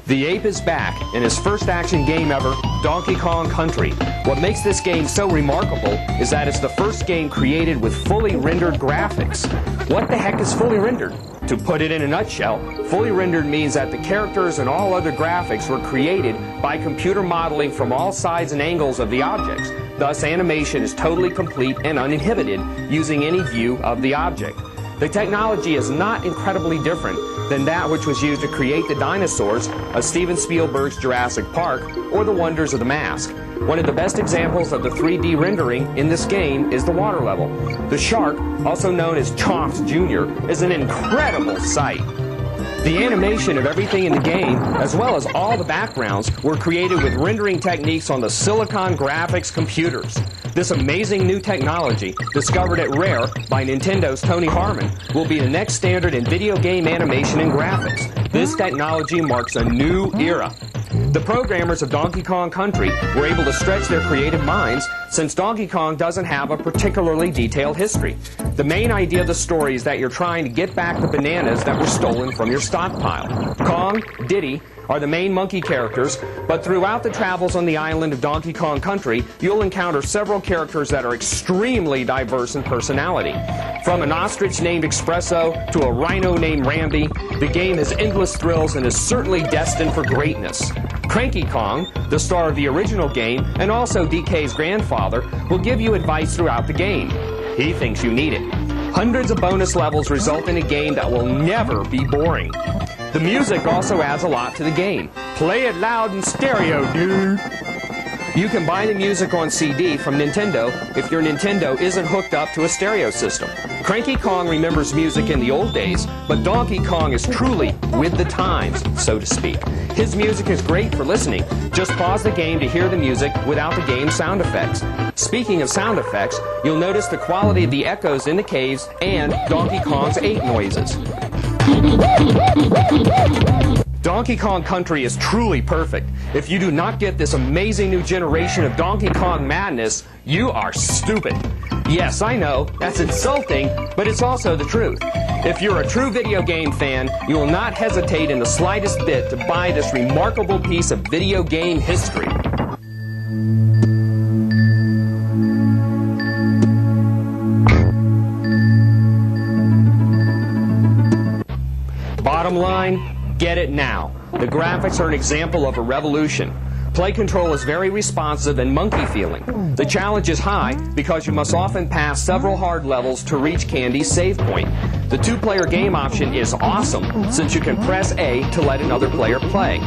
The ape is back in his first action game ever, Donkey Kong Country. What makes this game so remarkable is that it's the first game created with fully rendered graphics. What the heck is fully rendered? To put it in a nutshell, fully rendered means that the characters and all other graphics were created by computer modeling from all sides and angles of the objects. Thus, animation is totally complete and uninhibited using any view of the object. The technology is not incredibly different than that which was used to create the dinosaurs of Steven Spielberg's Jurassic Park or the Wonders of the Mask. One of the best examples of the 3D rendering in this game is the water level. The shark, also known as Chomps Jr., is an incredible sight. The animation of everything in the game, as well as all the backgrounds, were created with rendering techniques on the Silicon Graphics computers. This amazing new technology, discovered at Rare by Nintendo's Tony Harmon, will be the next standard in video game animation and graphics. This technology marks a new era. The programmers of Donkey Kong Country were able to stretch their creative minds since Donkey Kong doesn't have a particularly detailed history. The main idea of the story is that you're trying to get back the bananas that were stolen from your stockpile. Kong, Diddy are the main monkey characters, but throughout the travels on the island of Donkey Kong Country, you'll encounter several characters that are extremely diverse in personality. From an ostrich named Espresso to a rhino named Rambi, the game has endless thrills and is certainly destined for greatness. Cranky Kong, the star of the original game and also DK's grandfather, will give you advice throughout the game. He thinks you need it. Hundreds of bonus levels result in a game that will never be boring. The music also adds a lot to the game. Play it loud in stereo, dude! You can buy the music on CD from Nintendo if your Nintendo isn't hooked up to a stereo system. Cranky Kong remembers music in the old days, but Donkey Kong is truly with the times, so to speak. His music is great for listening. Just pause the game to hear the music without the game's sound effects. Speaking of sound effects, you'll notice the quality of the echoes in the caves and Donkey Kong's ape noises. Donkey Kong Country is truly perfect. If you do not get this amazing new generation of Donkey Kong madness, you are stupid. Yes, I know, that's insulting, but it's also the truth. If you're a true video game fan, you will not hesitate in the slightest bit to buy this remarkable piece of video game history. Bottom line, get it now. The graphics are an example of a revolution. Play control is very responsive and monkey-feeling. The challenge is high because you must often pass several hard levels to reach Candy's save point. The two-player game option is awesome since you can press A to let another player play.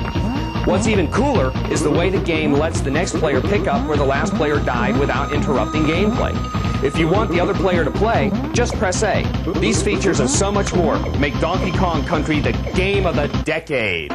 What's even cooler is the way the game lets the next player pick up where the last player died without interrupting gameplay. If you want the other player to play, just press A. These features and so much more make Donkey Kong Country the game of the decade.